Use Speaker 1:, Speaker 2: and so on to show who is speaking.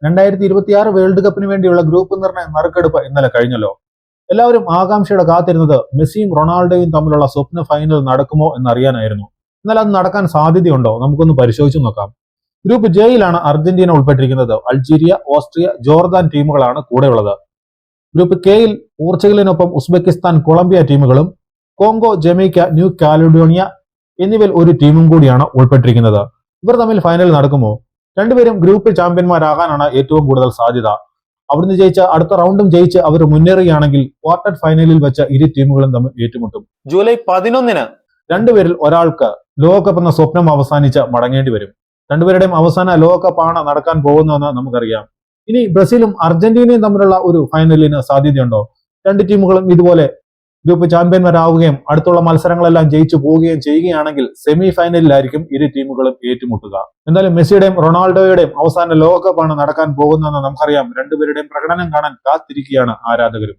Speaker 1: 2026 world കപ്പിന് വേണ്ടിയുള്ള group നിർണയ നറുക്കെടുപ്പ് ഇന്നലെ കഴിഞ്ഞല്ലോ. എല്ലാവരും ആകാംക്ഷയുടെ കാത്തിരുന്നത് മെസ്സിയും റൊണാൾഡോയും തമ്മിലുള്ള സ്വപ്ന ഫൈനൽ നടക്കുമോ എന്നറിയാനായിരുന്നു. എന്നാൽ അത് നടക്കാൻ സാധ്യതയുണ്ടോ? നമുക്കൊന്ന് പരിശോധിച്ചു നോക്കാം. ഗ്രൂപ്പ് ജെയിലാണ് അർജന്റീന ഉൾപ്പെട്ടിരിക്കുന്നത്. അൾജീരിയ, ഓസ്ട്രിയ, ജോർദാൻ ടീമുകളാണ് കൂടെയുള്ളത്. ഗ്രൂപ്പ് കെയിൽ പോർച്ചുഗലിനൊപ്പം ഉസ്ബെക്കിസ്ഥാൻ, കൊളംബിയ ടീമുകളും കോങ്കോ, ജമൈക്ക, ന്യൂ കാലിഡോണിയ എന്നിവയിൽ ഒരു ടീമും കൂടിയാണ് ഉൾപ്പെട്ടിരിക്കുന്നത്. ഇവർ തമ്മിൽ ഫൈനൽ നടക്കുമോ? രണ്ടുപേരും ഗ്രൂപ്പ് ചാമ്പ്യന്മാരാകാനാണ് ഏറ്റവും കൂടുതൽ സാധ്യത. അവിടുന്ന് ജയിച്ച അടുത്ത റൗണ്ടും ജയിച്ച് അവർ മുന്നേറുകയാണെങ്കിൽ ക്വാർട്ടർ ഫൈനലിൽ വെച്ച ഇരു ടീമുകളും തമ്മിൽ ഏറ്റുമുട്ടും. ജൂലൈ 11 രണ്ടുപേരിൽ ഒരാൾക്ക് ലോകകപ്പ് എന്ന സ്വപ്നം അവസാനിച്ച് മടങ്ങേണ്ടി വരും. രണ്ടുപേരുടെയും അവസാന ലോകകപ്പാണ് നടക്കാൻ പോകുന്നതെന്ന് നമുക്കറിയാം. ഇനി ബ്രസീലും അർജന്റീനയും തമ്മിലുള്ള ഒരു ഫൈനലിന് സാധ്യതയുണ്ടോ? രണ്ട് ടീമുകളും ഇതുപോലെ ഗ്രൂപ്പ് ചാമ്പ്യന്മാരാവുകയും അടുത്തുള്ള മത്സരങ്ങളെല്ലാം ജയിച്ചു പോവുകയും ചെയ്യുകയാണെങ്കിൽ സെമി ഫൈനലിലായിരിക്കും ഇരു ടീമുകളും ഏറ്റുമുട്ടുക. എന്തായാലും മെസ്സിയുടെയും റൊണാൾഡോയുടെയും അവസാന ലോകകപ്പാണ് നടക്കാൻ പോകുന്നതെന്ന് നമുക്കറിയാം. രണ്ടുപേരുടെയും പ്രകടനം കാണാൻ കാത്തിരിക്കുകയാണ് ആരാധകരും.